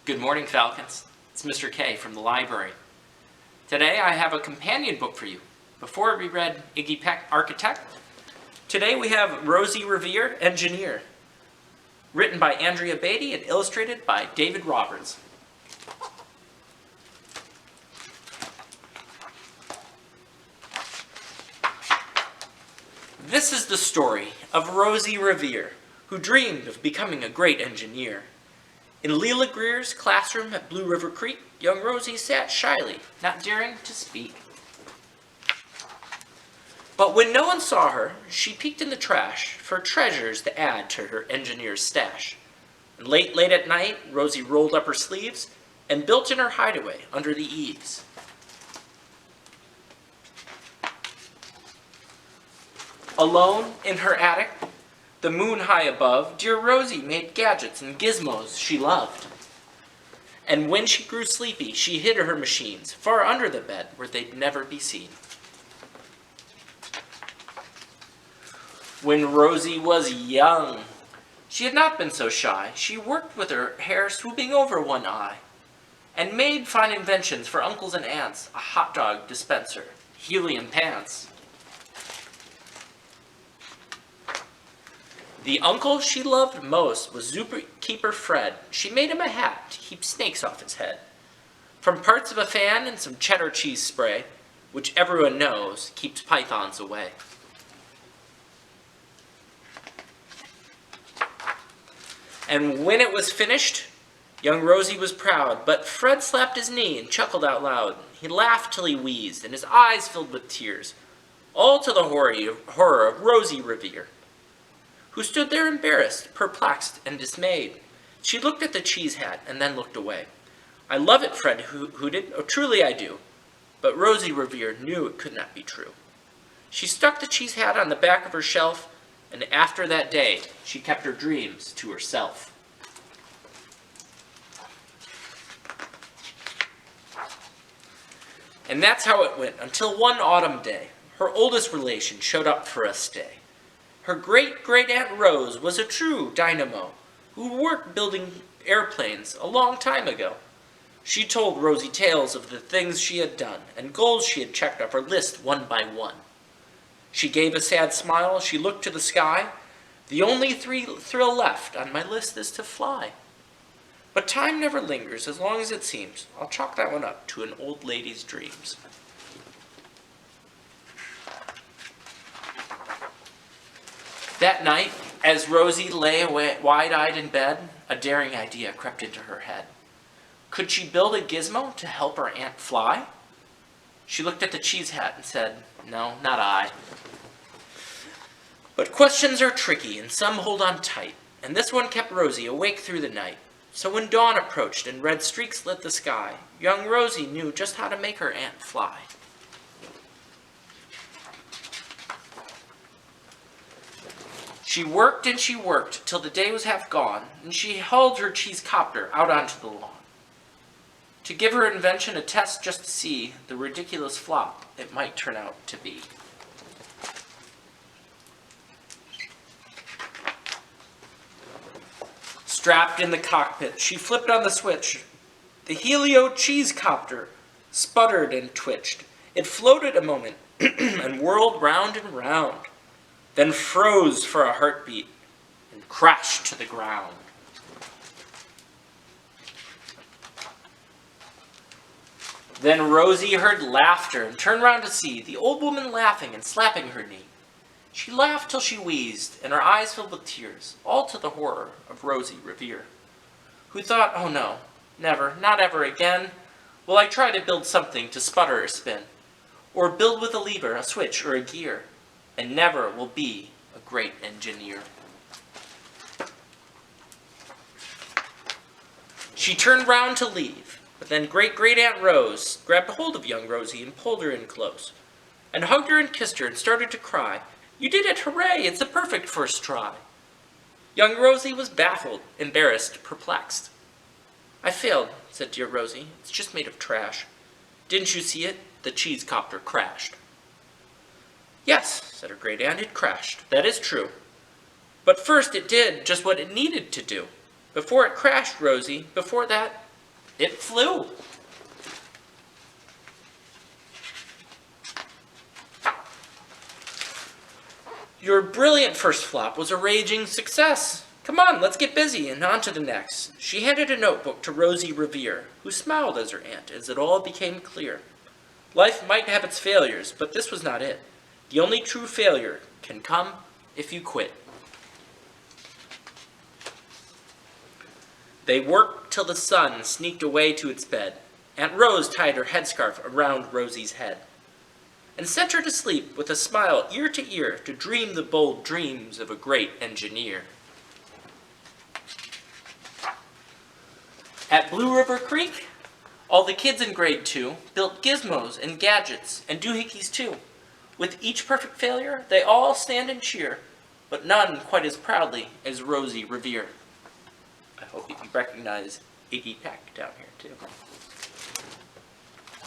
Good morning, Falcons. It's Mr. K from the library. Today I have a companion book for you. Before we read Iggy Peck, Architect, today we have Rosie, Revere, Engineer, written by Andrea Beatty and illustrated by David Roberts. This is the story of Rosie Revere, who dreamed of becoming a great engineer. In Leela Greer's classroom at Blue River Creek, young Rosie sat shyly, not daring to speak. But when no one saw her, she peeked in the trash for treasures to add to her engineer's stash. And late at night, Rosie rolled up her sleeves and built in her hideaway under the eaves. Alone in her attic, the moon high above, dear Rosie made gadgets and gizmos she loved. And when she grew sleepy, she hid her machines far under the bed where they'd never be seen. When Rosie was young, she had not been so shy. She worked with her hair swooping over one eye and made fine inventions for uncles and aunts, a hot dog dispenser, helium pants. The uncle she loved most was zookeeper Fred. She made him a hat to keep snakes off his head. From parts of a fan and some cheddar cheese spray, which everyone knows keeps pythons away. And when it was finished, young Rosie was proud, but Fred slapped his knee and chuckled out loud. He laughed till he wheezed, and his eyes filled with tears, all to the horror of Rosie Revere, who stood there embarrassed, perplexed, and dismayed. She looked at the cheese hat and then looked away. "I love it," Fred hooted. "Oh, truly I do." But Rosie Revere knew it could not be true. She stuck the cheese hat on the back of her shelf, and after that day, she kept her dreams to herself. And that's how it went until one autumn day, her oldest relation showed up for a stay. Her great-great-aunt Rose was a true dynamo who worked building airplanes a long time ago. She told Rosie tales of the things she had done and goals she had checked off her list one by one. She gave a sad smile. She looked to the sky. "The only thrill left on my list is to fly. But time never lingers as long as it seems. I'll chalk that one up to an old lady's dreams." That night, as Rosie lay wide-eyed in bed, a daring idea crept into her head. Could she build a gizmo to help her aunt fly? She looked at the cheese hat and said, "No, not I." But questions are tricky, and some hold on tight, and this one kept Rosie awake through the night. So when dawn approached and red streaks lit the sky, young Rosie knew just how to make her aunt fly. She worked and she worked till the day was half gone, and she hauled her cheese copter out onto the lawn to give her invention a test just to see the ridiculous flop it might turn out to be. Strapped in the cockpit, she flipped on the switch. The helio cheese copter sputtered and twitched. It floated a moment and whirled round and round, then froze for a heartbeat and crashed to the ground. Then Rosie heard laughter and turned round to see the old woman laughing and slapping her knee. She laughed till she wheezed, and her eyes filled with tears, all to the horror of Rosie Revere, who thought, "Oh no, never, not ever again, will I try to build something to sputter or spin, or build with a lever, a switch, or a gear, and never will be a great engineer." She turned round to leave, but then great-great-aunt Rose grabbed hold of young Rosie and pulled her in close, and hugged her and kissed her and started to cry. "You did it! Hooray! It's a perfect first try!" Young Rosie was baffled, embarrassed, perplexed. "I failed," said dear Rosie. "It's just made of trash. Didn't you see it? The cheese copter crashed." "Yes," said her great aunt, "it crashed. That is true. But first it did just what it needed to do. Before it crashed, Rosie, before that, It flew. Your brilliant first flop was a raging success. Come on, let's get busy and on to the next. She handed a notebook to Rosie Revere, who smiled as her aunt as it all became clear. Life might have its failures, but this was not it. The only true failure can come if you quit. They worked till the sun sneaked away to its bed. Aunt Rose tied her headscarf around Rosie's head and sent her to sleep with a smile ear to ear to dream the bold dreams of a great engineer. At Blue River Creek, all the kids in grade 2 built gizmos and gadgets and doohickeys too. With each perfect failure, they all stand and cheer, but none quite as proudly as Rosie Revere. I hope you recognize Iggy Peck down here too.